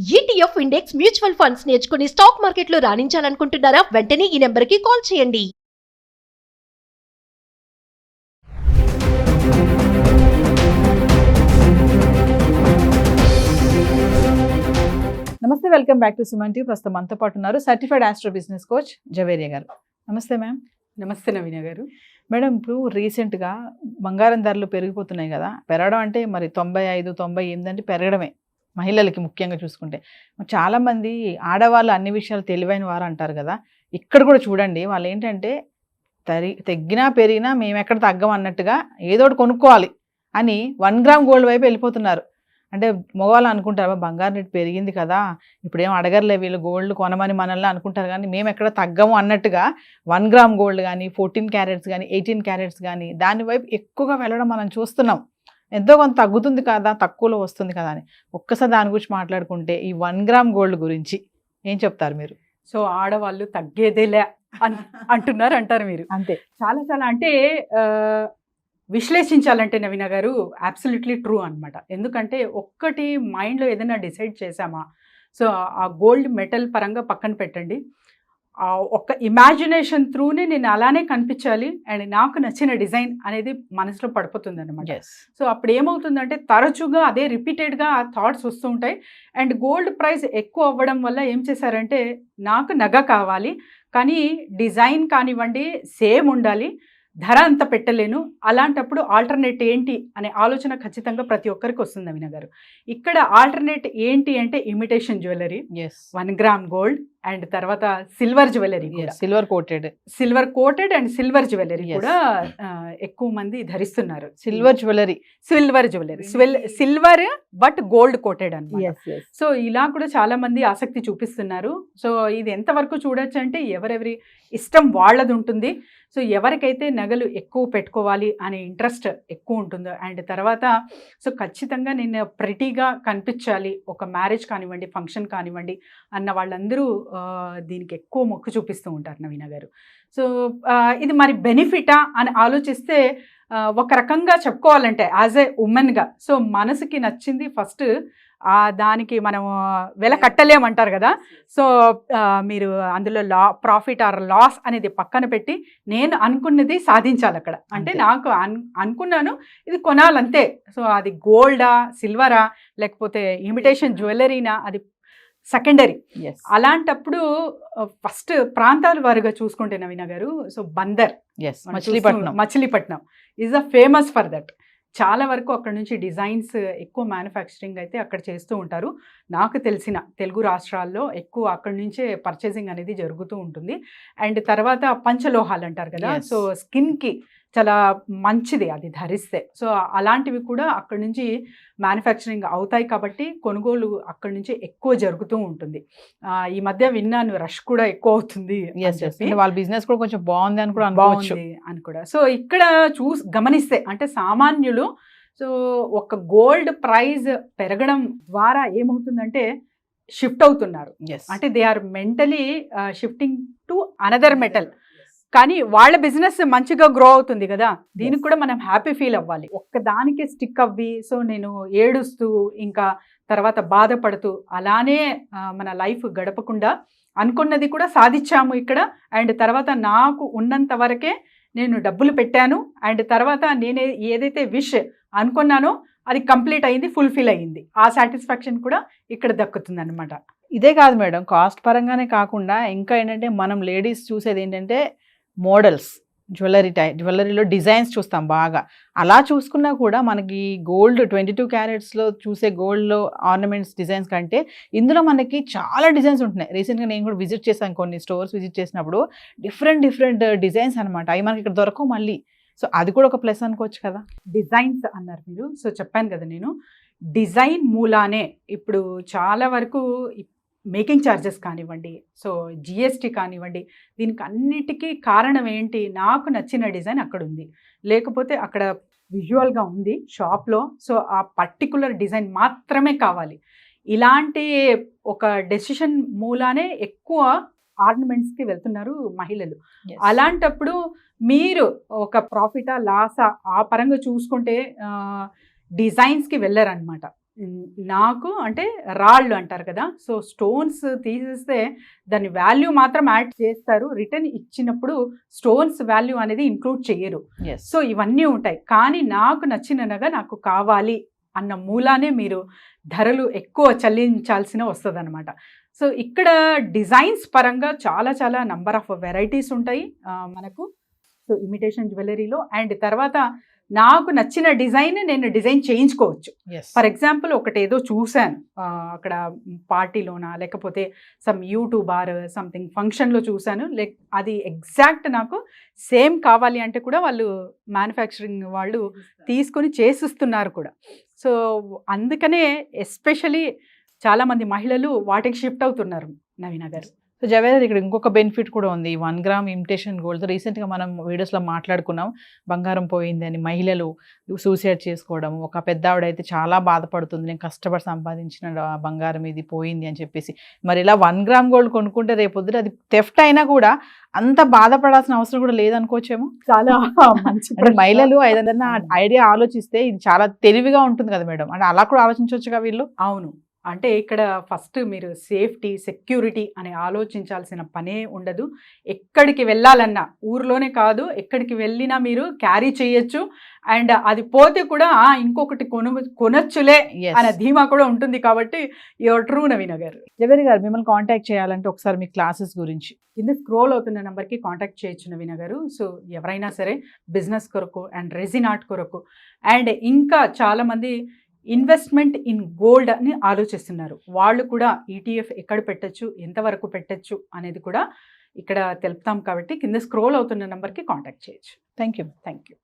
ETF index mutual funds నేర్చుకుని stock మార్కెట్లో రాణించాలనుకుంటున్నారా? వెంటనే ఈ నెంబర్కి కాల్ చేయండి. నమస్తే, welcome back to Suman TV. ప్రస్తుతం మనతో పాటు ఉన్నారు certified astro business coach Javeria గారు. నమస్తే మ్యామ్. నమస్తే నవీన గారు. మేడం, ఇప్పుడు రీసెంట్గా బంగారం ధరలు పెరిగిపోతున్నాయి కదా. పెరగడం అంటే మరి 95, 98 అంటే పెరగడమే, మహిళలకి ముఖ్యంగా చూసుకుంటే. చాలామంది ఆడవాళ్ళు అన్ని విషయాలు తెలివైన వారు అంటారు కదా. ఇక్కడ కూడా చూడండి, వాళ్ళు ఏంటంటే తగ్గినా పెరిగినా మేము ఎక్కడ తగ్గం అన్నట్టుగా ఏదో ఒకటి కొనుక్కోవాలి అని 1 గ్రామ్ గోల్డ్ వైపు వెళ్ళిపోతున్నారు. అంటే మగవాళ్ళు అనుకుంటారు, బంగారం రేటు పెరిగింది కదా, ఇప్పుడేం అడగర్లే వీళ్ళు గోల్డ్ కొనమని మనల్ని అనుకుంటారు. కానీ మేము ఎక్కడ తగ్గము అన్నట్టుగా 1 గ్రామ్ గోల్డ్ కానీ 14 క్యారెట్స్ కానీ 18 క్యారెట్స్ కానీ దాని వైపు ఎక్కువగా వెళ్ళడం మనం చూస్తున్నాం. ఎంతో కొంత తగ్గుతుంది కదా, తక్కువలో వస్తుంది కదా అని. ఒక్కసారి దాని గురించి మాట్లాడుకుంటే ఈ 1 గ్రామ్ గోల్డ్ గురించి ఏం చెప్తారు మీరు? సో ఆడవాళ్ళు తగ్గేదేలే అంటారు మీరు. అంతే. చాలా చాలా అంటే విశ్లేషించాలంటే నవీన గారు అబ్సల్యూట్లీ ట్రూ అనమాట. ఎందుకంటే ఒక్కటి మైండ్లో ఏదైనా డిసైడ్ చేసామా, సో ఆ గోల్డ్ మెటల్ పరంగా పక్కన పెట్టండి, ఒక్క ఇమాజినేషన్ త్రూనే నేను అలానే కనిపించాలి అండ్ నాకు నచ్చిన డిజైన్ అనేది మనసులో పడిపోతుంది అనమాట. సో అప్పుడు ఏమవుతుందంటే తరచుగా అదే రిపీటెడ్గా ఆ థాట్స్ వస్తూ ఉంటాయి. అండ్ గోల్డ్ ప్రైస్ ఎక్కువ అవ్వడం వల్ల ఏం చేశారంటే, నాకు నగ కావాలి కానీ డిజైన్ కానివ్వండి సేమ్ ఉండాలి, ధర అంత పెట్టలేను, అలాంటప్పుడు ఆల్టర్నేట్ ఏంటి అనే ఆలోచన ఖచ్చితంగా ప్రతి ఒక్కరికి వస్తుంది నవీన గారు. ఇక్కడ ఆల్టర్నేట్ ఏంటి అంటే imitation jewellery, 1 gram gold and తర్వాత silver jewellery, silver coated and silver jewellery కూడా ఎక్కువ మంది ధరిస్తున్నారు. Silver jewellery silver but gold coated అన్నమాట. సో ఇలా కూడా చాలా మంది ఆసక్తి చూపిస్తున్నారు. సో ఇది ఎంతవరకు చూడొచ్చు అంటే ఎవరెవరి ఇష్టం వాళ్ళది ఉంటుంది. సో ఎవరికైతే నగలు ఎక్కువ పెట్టుకోవాలి అనే ఇంట్రెస్ట్ ఎక్కువ ఉంటుందో అండ్ తర్వాత సో ఖచ్చితంగా నేను ప్రెటీగా కనిపించాలి, ఒక మ్యారేజ్ కానివ్వండి ఫంక్షన్ కానివ్వండి అన్న వాళ్ళందరూ దీనికి ఎక్కువ మొక్కు చూపిస్తూ ఉంటారు నవీన గారు. సో ఇది మరి బెనిఫిటా అని ఆలోచిస్తే ఒక రకంగా చెప్పుకోవాలంటే యాజ్ ఏ ఉమెన్గా సో మనసుకి నచ్చింది ఫస్ట్, దానికి మనం వెల కట్టలేమంటారు కదా. సో మీరు అందులో ప్రాఫిట్ ఆర్ లాస్ అనేది పక్కన పెట్టి నేను అనుకున్నది సాధించాలి అక్కడ. అంటే నాకు అనుకున్నాను ఇది కొనాలంతే. సో అది గోల్డా సిల్వరా లేకపోతే ఇమిటేషన్ జ్యువెలరీనా అది సెకండరీ. అలాంటప్పుడు ఫస్ట్ ప్రాంతాల వారుగా చూసుకుంటే నవీన గారు, so Bandar Machilipatnam is a famous for that. చాలా వరకు అక్కడ నుంచి డిజైన్స్ ఎక్కువ మ్యానుఫ్యాక్చరింగ్ అయితే అక్కడ చేస్తూ ఉంటారు. నాకు తెలిసిన తెలుగు రాష్ట్రాల్లో ఎక్కువ అక్కడి నుంచే పర్చేసింగ్ అనేది జరుగుతూ ఉంటుంది. అండ్ తర్వాత పంచలోహాలు అంటారు కదా, సో స్కిన్కి చాలా మంచిది అది ధరిస్తే. సో అలాంటివి కూడా అక్కడి నుంచి మ్యానుఫ్యాక్చరింగ్ అవుతాయి కాబట్టి కొనుగోలు అక్కడి నుంచి ఎక్కువ జరుగుతూ ఉంటుంది. ఈ మధ్య విన్నాను రష్ కూడా ఎక్కువ అవుతుంది, వాళ్ళ బిజినెస్ కూడా కొంచెం బాగుంది అని కూడా. సో ఇక్కడ గమనిస్తే అంటే సామాన్యులు సో ఒక గోల్డ్ ప్రైజ్ పెరగడం ద్వారా ఏమవుతుందంటే షిఫ్ట్ అవుతున్నారు. అంటే they are mentally shifting to another metal. కానీ వాళ్ళ బిజినెస్ మంచిగా గ్రో అవుతుంది కదా, దీనికి కూడా మనం హ్యాపీ ఫీల్ అవ్వాలి. ఒక్కదానికే స్టిక్ అవ్వి సో నేను ఏడుస్తూ ఇంకా తర్వాత బాధపడుతూ అలానే మన లైఫ్ గడపకుండా అనుకున్నది కూడా సాధించాము ఇక్కడ. అండ్ తర్వాత నాకు ఉన్నంత వరకే నేను డబ్బులు పెట్టాను అండ్ తర్వాత నేను ఏదైతే విష్ అనుకున్నానో అది కంప్లీట్ అయింది, ఫుల్ఫిల్ అయ్యింది, ఆ సాటిస్ఫాక్షన్ కూడా ఇక్కడ దక్కుతుంది అనమాట. ఇదే కాదు మేడం, కాస్ట్ పరంగానే కాకుండా ఇంకా ఏంటంటే మనం లేడీస్ చూసేది ఏంటంటే మోడల్స్, జ్యువెలరీలో డిజైన్స్ చూస్తాం బాగా. అలా చూసుకున్నా కూడా మనకి గోల్డ్ 22 క్యారెట్స్లో చూసే గోల్డ్లో ఆర్నమెంట్స్ డిజైన్స్ కంటే ఇందులో మనకి చాలా డిజైన్స్ ఉంటున్నాయి. రీసెంట్గా నేను కూడా విజిట్ చేశాను, కొన్ని స్టోర్స్ విజిట్ చేసినప్పుడు డిఫరెంట్ డిజైన్స్ అనమాట. అవి మనకి ఇక్కడ దొరకవు మళ్ళీ. సో అది కూడా ఒక ప్లస్ అనుకోవచ్చు కదా. డిజైన్స్ అన్నారు మీరు, సో చెప్పాను కదా నేను డిజైన్ మూలానే ఇప్పుడు చాలా వరకు మేకింగ్ ఛార్జెస్ కానివ్వండి, సో జిఎస్టీ కానివ్వండి, దీనికి అన్నిటికీ కారణం ఏంటి, నాకు నచ్చిన డిజైన్ అక్కడ ఉంది, లేకపోతే అక్కడ విజువల్గా ఉంది షాప్లో, సో ఆ పర్టికులర్ డిజైన్ మాత్రమే కావాలి. ఇలాంటి ఒక డెసిషన్ మూలానే ఎక్కువ ఆర్నమెంట్స్కి వెళ్తున్నారు మహిళలు. అలాంటప్పుడు మీరు ఒక ప్రాఫిటా లాసా ఆ పరంగా చూసుకుంటే డిజైన్స్కి వెళ్ళారనమాట. నాకు అంటే రాళ్ళు అంటారు కదా, సో స్టోన్స్ తీసేస్తే దాని వాల్యూ మాత్రం యాడ్ చేస్తారు, రిటర్న్ ఇచ్చినప్పుడు స్టోన్స్ వాల్యూ అనేది ఇంక్లూడ్ చేయరు. సో ఇవన్నీ ఉంటాయి, కానీ నాకు నచ్చిన నగ నాకు కావాలి అన్న మూలానే మీరు ధరలు ఎక్కువ చెల్లించాల్సిన వస్తుంది అనమాట. సో ఇక్కడ డిజైన్స్ పరంగా చాలా చాలా నంబర్ ఆఫ్ వెరైటీస్ ఉంటాయి మనకు, సో ఇమిటేషన్ జ్యువెలరీలో. అండ్ తర్వాత నాకు నచ్చిన డిజైన్ నేను డిజైన్ చేయించుకోవచ్చు. ఫర్ ఎగ్జాంపుల్ ఒకటి ఏదో చూశాను అక్కడ పార్టీలోనా లేకపోతే సమ్ యూట్యూబర్ సంథింగ్ ఫంక్షన్లో చూశాను, అది ఎగ్జాక్ట్ నాకు సేమ్ కావాలి అంటే కూడా వాళ్ళు మ్యానుఫ్యాక్చరింగ్ వాళ్ళు తీసుకొని చేసిస్తున్నారు కూడా. సో అందుకనే ఎస్పెషలీ చాలామంది మహిళలు వాటికి షిఫ్ట్ అవుతున్నారు నవీన గారు. సో జవేద్, ఇక్కడ ఇంకొక బెనిఫిట్ కూడా ఉంది 1 గ్రామ్ ఇమిటేషన్ గోల్డ్. రీసెంట్గా మనం వీడియోస్లో మాట్లాడుకున్నాం, బంగారం పోయిందని మహిళలు సూసైడ్ చేసుకోవడం. ఒక పెద్ద ఆవిడైతే చాలా బాధపడుతుంది, నేను కష్టపడి సంపాదించిన బంగారం ఇది పోయింది అని చెప్పేసి. మరి ఇలా 1 గ్రామ్ గోల్డ్ కొనుక్కుంటే రేపొద్దున అది థెఫ్ట్ అయినా కూడా అంత బాధపడాల్సిన అవసరం కూడా లేదనుకోవచ్చేమో. చాలా మంచి అంటే మహిళలు ఏదైనా ఐడియా ఆలోచిస్తే ఇది చాలా తెలివిగా ఉంటుంది కదా మేడం, అంటే అలా కూడా ఆలోచించవచ్చుగా వీళ్ళు. అవును, అంటే ఇక్కడ ఫస్ట్ మీరు సేఫ్టీ సెక్యూరిటీ అని ఆలోచించాల్సిన పనే ఉండదు. ఎక్కడికి వెళ్ళాలన్నా ఊర్లోనే కాదు, ఎక్కడికి వెళ్ళినా మీరు క్యారీ చేయొచ్చు. అండ్ అది పోతే కూడా ఇంకొకటి కొనొచ్చులే అనే ధీమా కూడా ఉంటుంది. కాబట్టి యువర్ ట్రూ నవీన గారు. జవేద్ గారు, మిమ్మల్ని కాంటాక్ట్ చేయాలంటే ఒకసారి మీ క్లాసెస్ గురించి కింద స్క్రోల్ అవుతున్న నెంబర్కి కాంటాక్ట్ చేయొచ్చు నవీన గారు. సో ఎవరైనా సరే బిజినెస్ కొరకు అండ్ రెజిన్ ఆర్ట్ కొరకు, అండ్ ఇంకా చాలామంది ఇన్వెస్ట్మెంట్ ఇన్ గోల్డ్ అని ఆలోచిస్తున్నారు, వాళ్ళు కూడా ETF ఎక్కడ పెట్టచ్చు, ఎంతవరకు పెట్టచ్చు అనేది కూడా ఇక్కడ తెలుపుతాం. కాబట్టి కింద స్క్రోల్ అవుతున్న నెంబర్కి కాంటాక్ట్ చేయొచ్చు. Thank you. Thank you.